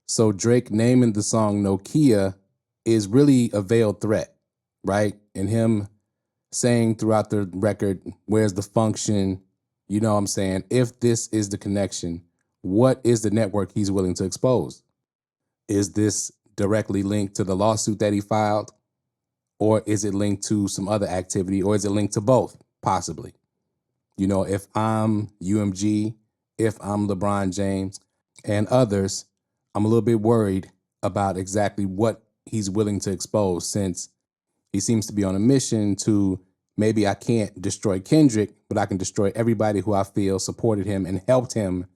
So Drake naming the song Nokia is really a veiled threat, right? And him saying throughout the record, where's the function? You know what I'm saying? If this is the connection, what is the network he's willing to expose? Is this directly linked to the lawsuit that he filed? Or is it linked to some other activity? Or is it linked to both, possibly? You know, if I'm UMG, if I'm LeBron James and others, I'm a little bit worried about exactly what he's willing to expose, since he seems to be on a mission to, maybe I can't destroy Kendrick, but I can destroy everybody who I feel supported him and helped him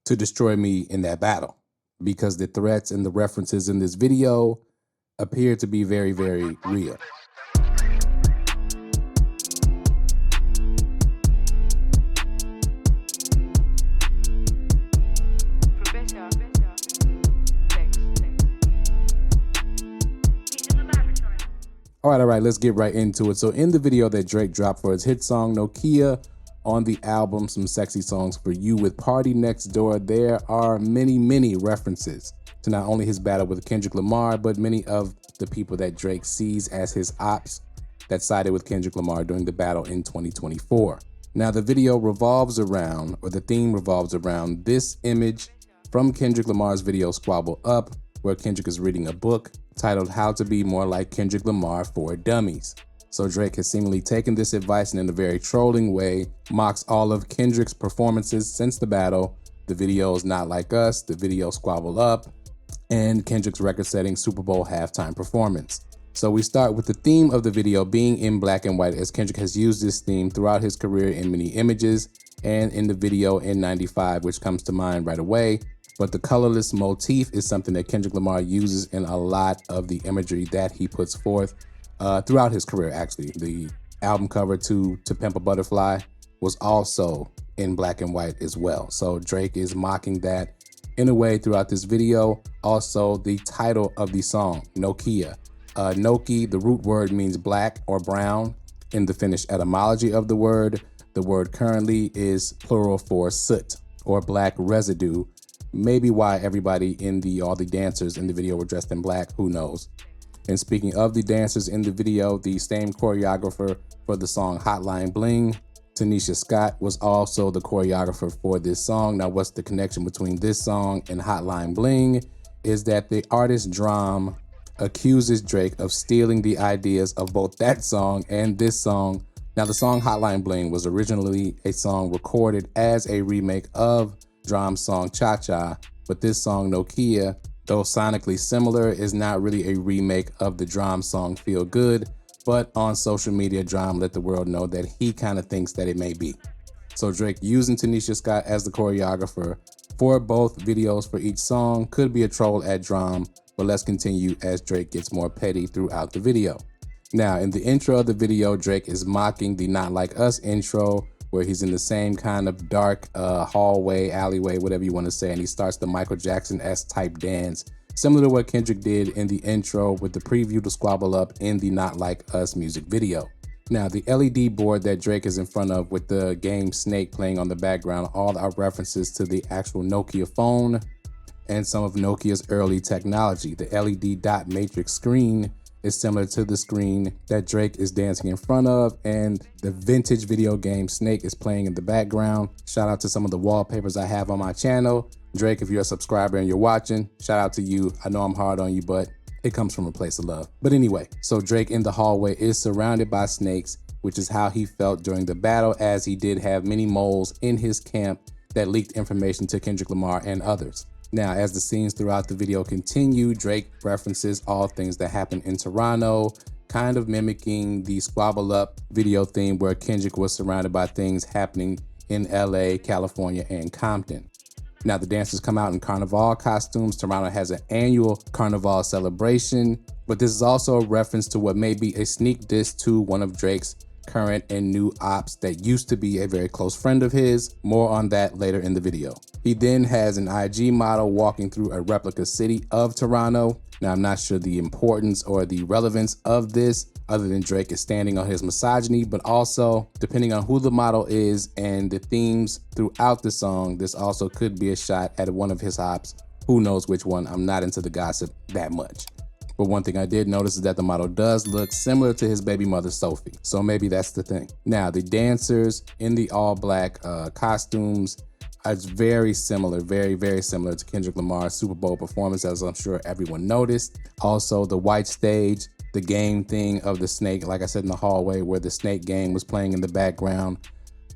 to destroy me in that battle. Because the threats and the references in this video appear to be very, very real. All right, let's get right into it. So in the video that Drake dropped for his hit song Nokia on the album Some Sexy Songs for You with Party Next Door, there are many references to not only his battle with Kendrick Lamar, but many of the people that Drake sees as his ops that sided with Kendrick Lamar during the battle in 2024. Now the video revolves around, or the theme revolves around, this image from Kendrick Lamar's video Squabble Up, where Kendrick is reading a book titled How to Be More Like Kendrick Lamar for Dummies. So Drake has seemingly taken this advice and in a very trolling way mocks all of Kendrick's performances since the battle, the videos Not Like Us, the video Squabble Up, and Kendrick's record-setting Super Bowl halftime performance. So we start with the theme of the video being in black and white, as Kendrick has used this theme throughout his career in many images and in the video in '95, which comes to mind right away. But the colorless motif is something that Kendrick Lamar uses in a lot of the imagery that he puts forth throughout his career, actually. The album cover to Pimp a Butterfly was also in black and white as well. So Drake is mocking that in a way throughout this video. Also, the title of the song, Nokia. Noki, the root word, means black or brown. In the Finnish etymology of the word currently is plural for soot or black residue. Maybe why everybody in all the dancers in the video were dressed in black, who knows. And speaking of the dancers in the video, the same choreographer for the song Hotline Bling, Tanisha Scott, was also the choreographer for this song. Now, what's the connection between this song and Hotline Bling is that the artist Drum accuses Drake of stealing the ideas of both that song and this song. Now, the song Hotline Bling was originally a song recorded as a remake of Drum's song Cha Cha, but this song Nokia, though sonically similar, is not really a remake of the Drum song Feel Good, but on social media, Drum let the world know that he kind of thinks that it may be. So Drake using Tanisha Scott as the choreographer for both videos for each song could be a troll at Drum, but let's continue as Drake gets more petty throughout the video. Now, in the intro of the video, Drake is mocking the Not Like Us intro, where he's in the same kind of dark hallway, alleyway, whatever you want to say, and he starts the Michael Jackson-esque type dance, similar to what Kendrick did in the intro with the preview to Squabble Up in the Not Like Us music video. Now, the LED board that Drake is in front of with the game Snake playing on the background, all are references to the actual Nokia phone and some of Nokia's early technology. The LED dot matrix screen is similar to the screen that Drake is dancing in front of, and the vintage video game Snake is playing in the background. Shout out to some of the wallpapers I have on my channel. Drake, if you're a subscriber and you're watching, shout out to you. I know I'm hard on you, but it comes from a place of love. But anyway, so Drake in the hallway is surrounded by snakes, which is how he felt during the battle, as he did have many moles in his camp that leaked information to Kendrick Lamar and others. Now, as the scenes throughout the video continue, Drake references all things that happened in Toronto, kind of mimicking the Squabble Up video theme where Kendrick was surrounded by things happening in LA, California, and Compton. Now, the dancers come out in carnival costumes. Toronto has an annual carnival celebration, but this is also a reference to what may be a sneak diss to one of Drake's current and new ops that used to be a very close friend of his. More on that later in the video. He then has an IG model walking through a replica city of Toronto. Now, I'm not sure the importance or the relevance of this, other than Drake is standing on his misogyny, but also depending on who the model is and the themes throughout the song, this also could be a shot at one of his ops Who knows which one? I'm not into the gossip that much. But one thing I did notice is that the model does look similar to his baby mother, Sophie. So maybe that's the thing. Now, the dancers in the all black costumes are very similar, very, very similar to Kendrick Lamar's Super Bowl performance, as I'm sure everyone noticed. Also, the white stage, the game thing of the snake, like I said in the hallway where the snake game was playing in the background.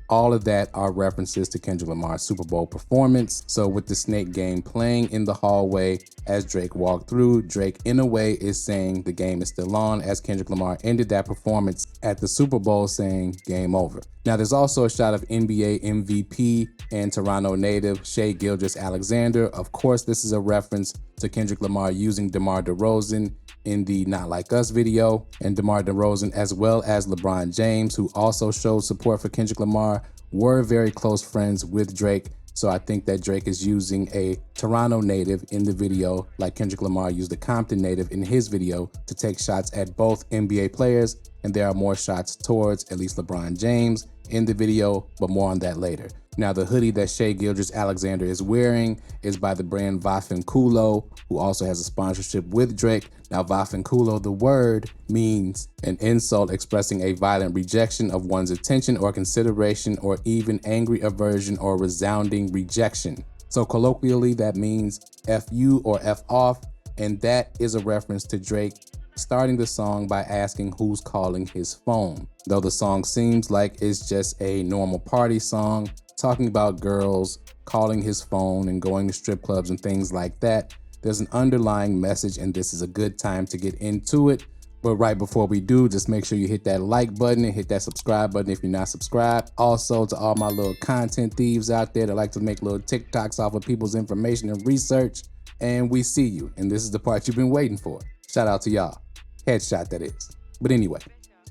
All of that are references to Kendrick Lamar's Super Bowl performance. So with the snake game playing in the hallway as Drake walked through, Drake in a way is saying the game is still on, as Kendrick Lamar ended that performance at the Super Bowl saying game over. Now there's also a shot of NBA MVP and Toronto native Shai Gilgeous-Alexander. Of course, this is a reference to Kendrick Lamar using DeMar DeRozan in the Not Like Us video, and DeMar DeRozan as well as LeBron James, who also showed support for Kendrick Lamar, were very close friends with Drake. So I think that Drake is using a Toronto native in the video like Kendrick Lamar used a Compton native in his video to take shots at both NBA players, and there are more shots towards at least LeBron James in the video, but more on that later. Now, the hoodie that Shai Gilgeous-Alexander is wearing is by the brand Vafinkulo, who also has a sponsorship with Drake. Now, Vafinkulo, the word, means an insult expressing a violent rejection of one's attention or consideration, or even angry aversion or resounding rejection. So colloquially, that means F you or F off, and that is a reference to Drake starting the song by asking who's calling his phone. Though the song seems like it's just a normal party song, talking about girls calling his phone and going to strip clubs and things like that, there's an underlying message, and this is a good time to get into it. But right before we do, just make sure you hit that like button and hit that subscribe button if you're not subscribed. Also, to all my little content thieves out there that like to make little TikToks off of people's information and research, and we see you, and this is the part you've been waiting for. Shout out to y'all. Headshot, that is. But anyway,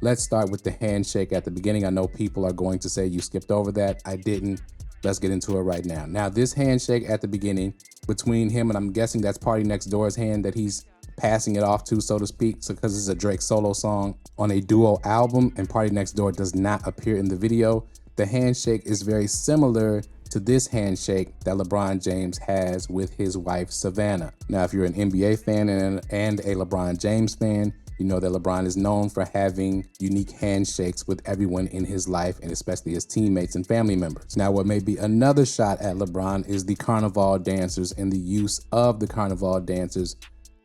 let's start with the handshake at the beginning. I know people are going to say you skipped over that. I didn't. Let's get into it right now. Now, this handshake at the beginning between him, and I'm guessing that's Party Next Door's hand that he's passing it off to, so to speak, so because it's a Drake solo song on a duo album, and Party Next Door does not appear in the video. The handshake is very similar to this handshake that LeBron James has with his wife, Savannah. Now, if you're an NBA fan and a LeBron James fan, you know that LeBron is known for having unique handshakes with everyone in his life, and especially his teammates and family members. Now, what may be another shot at LeBron is the Carnival dancers and the use of the Carnival dancers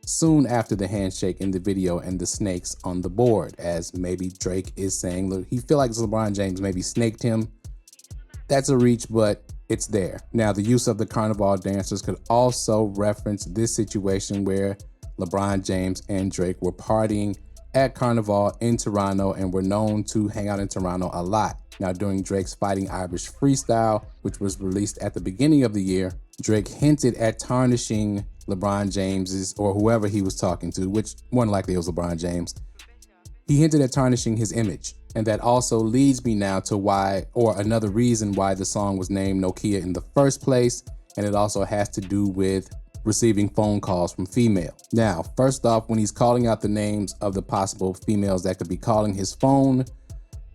soon after the handshake in the video and the snakes on the board, as maybe Drake is saying, look, he feel like LeBron James maybe snaked him. That's a reach, but it's there. Now, the use of the Carnival dancers could also reference this situation where LeBron James and Drake were partying at Carnival in Toronto and were known to hang out in Toronto a lot. Now, during Drake's Fighting Irish freestyle, which was released at the beginning of the year, Drake hinted at tarnishing LeBron James's, or whoever he was talking to, which more than likely it was LeBron James. He hinted at tarnishing his image. And that also leads me now to why, or another reason why the song was named Nokia in the first place. And it also has to do with receiving phone calls from female. Now, first off, when he's calling out the names of the possible females that could be calling his phone,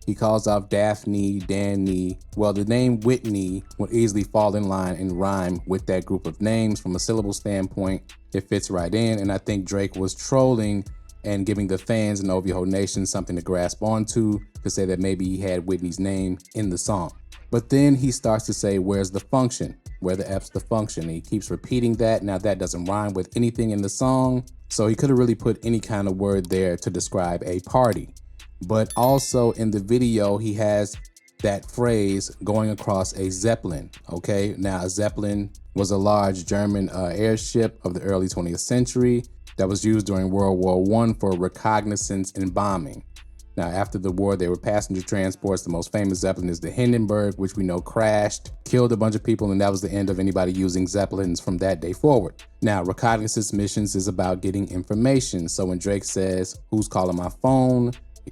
he calls out Daphne, Danny. Well, the name Whitney would easily fall in line and rhyme with that group of names. From a syllable standpoint, it fits right in. And I think Drake was trolling and giving the fans and OVO Nation something to grasp onto, to say that maybe he had Whitney's name in the song. But then he starts to say, where's the function? Where the F's the function? He keeps repeating that. Now, that doesn't rhyme with anything in the song, so he could have really put any kind of word there to describe a party. But also in the video, he has that phrase going across a Zeppelin, okay? Now, a Zeppelin was a large German airship of the early 20th century that was used during World War I for reconnaissance and bombing. Now, after the war, they were passenger transports. The most famous Zeppelin is the Hindenburg, which we know crashed, killed a bunch of people, and that was the end of anybody using Zeppelins from that day forward. Now, reconnaissance missions is about getting information. So when Drake says, who's calling my phone?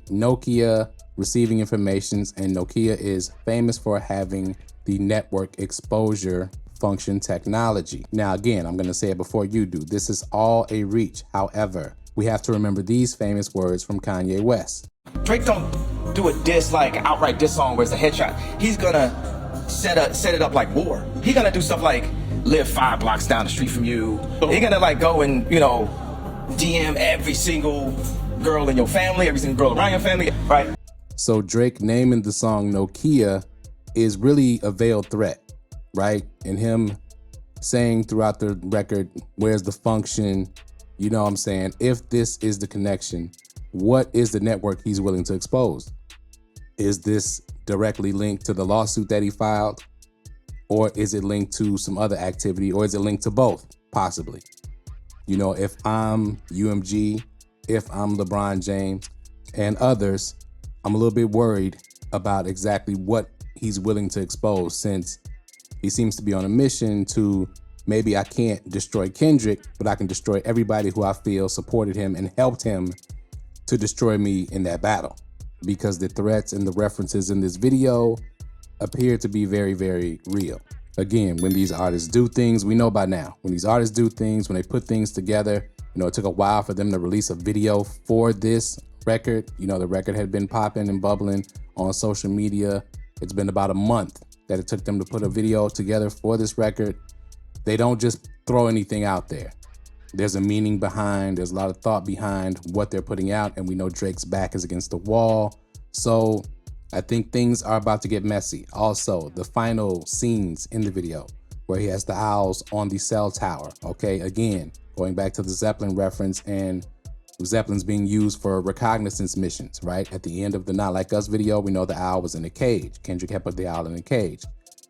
Nokia, receiving informations, and Nokia is famous for having the network exposure function technology. Now, again, I'm going to say it before you do. This is all a reach. However, we have to remember these famous words from Kanye West. Drake don't do a diss like outright diss song where it's a headshot. He's gonna set it up like war. He's gonna do stuff like live 5 blocks down the street from you. You're gonna like go and, you know, DM every single girl in your family, every single girl around your family, right? So Drake naming the song Nokia is really a veiled threat, right? And him saying throughout the record, where's the function? You know what I'm saying? If this is the connection, what is the network he's willing to expose? Is this directly linked to the lawsuit that he filed? Or is it linked to some other activity? Or is it linked to both, possibly? You know, if I'm UMG, if I'm LeBron James and others, I'm a little bit worried about exactly what he's willing to expose, since he seems to be on a mission to, maybe I can't destroy Kendrick, but I can destroy everybody who I feel supported him and helped him to destroy me in that battle. Because the threats and the references in this video appear to be very, very real. Again, when these artists do things, we know by now, when these artists do things, when they put things together, you know, it took a while for them to release a video for this record. You know, the record had been popping and bubbling on social media. It's been about a month that it took them to put a video together for this record. They don't just throw anything out there. There's a meaning behind, there's a lot of thought behind what they're putting out, and we know Drake's back is against the wall. So I think things are about to get messy. Also, the final scenes in the video where he has the owls on the cell tower, okay? Again, going back to the Zeppelin reference, and Zeppelin's being used for reconnaissance missions, right? At the end of the Not Like Us video, we know the owl was in a cage. Kendrick had put the owl in a cage.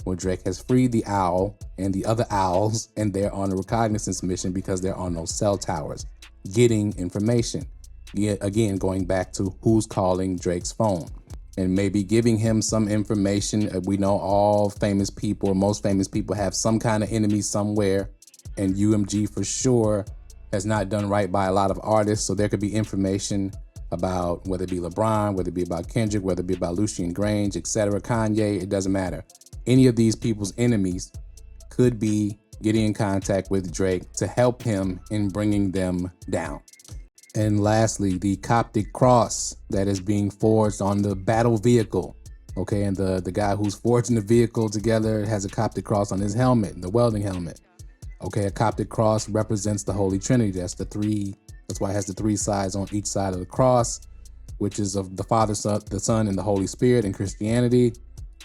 Well, Drake has freed the owl and the other owls, and they're on a reconnaissance mission because they're on those cell towers getting information. Yet again, going back to who's calling Drake's phone and maybe giving him some information. We know all famous people, or most famous people, have some kind of enemy somewhere, and UMG for sure has not done right by a lot of artists. So there could be information about, whether it be LeBron, whether it be about Kendrick, whether it be about Lucian Grange, etc., Kanye, it doesn't matter. Any of these people's enemies could be getting in contact with Drake to help him in bringing them down. And lastly, the Coptic cross that is being forged on the battle vehicle. Okay, and the guy who's forging the vehicle together has a Coptic cross on his helmet, the welding helmet. Okay, a Coptic cross represents the Holy Trinity. That's why it has the 3 sides on each side of the cross, which is of the Father, the Son, and the Holy Spirit in Christianity.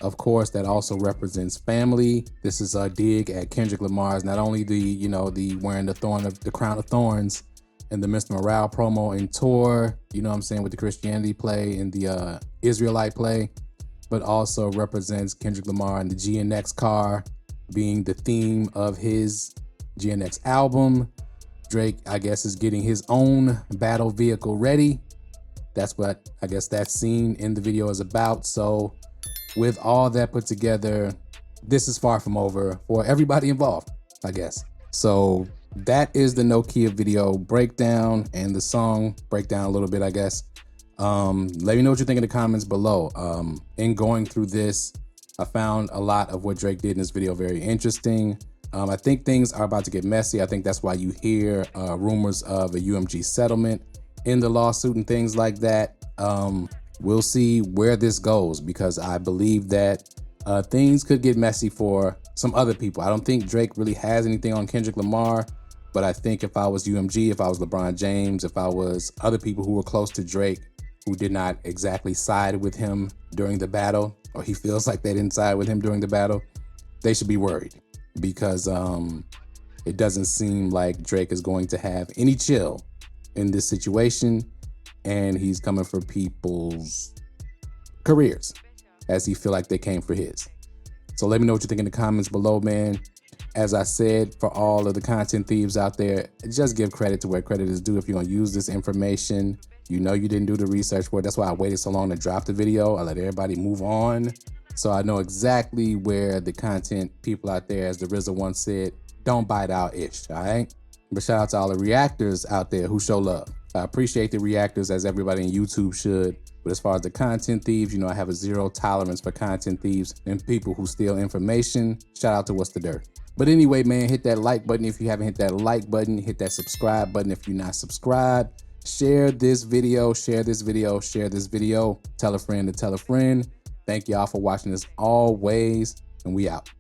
Of course, that also represents family. This is a dig at Kendrick Lamar's, not only the wearing the crown of thorns and the Mr. Morale promo and tour, you know what I'm saying, with the Christianity play and the Israelite play, but also represents Kendrick Lamar and the GNX car being the theme of his GNX album. Drake, I guess, is getting his own battle vehicle ready. That's what I guess that scene in the video is about. So with all that put together, this is far from over for everybody involved, I guess. So that is the Nokia video breakdown and the song breakdown a little bit, I guess. Let me know what you think in the comments below. In going through this, I found a lot of what Drake did in this video very interesting. I think things are about to get messy. I think that's why you hear rumors of a UMG settlement in the lawsuit and things like that. We'll see where this goes, because I believe that things could get messy for some other people. I don't think Drake really has anything on Kendrick Lamar, but I think if I was UMG, if I was LeBron James, if I was other people who were close to Drake who did not exactly side with him during the battle, or he feels like they didn't side with him during the battle, they should be worried, because it doesn't seem like Drake is going to have any chill in this situation, and he's coming for people's careers as he feel like they came for his. So let me know what you think in the comments below, man. As I said, for all of the content thieves out there, just give credit to where credit is due. If you're gonna use this information, you know you didn't do the research for it. That's why I waited so long to drop the video. I let everybody move on, so I know exactly where the content people out there, as the RZA once said, don't bite out ish, all right? But shout out to all the reactors out there who show love. I appreciate the reactors, as everybody in YouTube should. But as far as the content thieves, you know I have a zero tolerance for content thieves and people who steal information. Shout out to What's the Dirt. But anyway, man, hit that like button if you haven't hit that like button. Hit that subscribe button if you're not subscribed. Share this video, share this video, share this video. Tell a friend to tell a friend. Thank y'all for watching this always, and we out.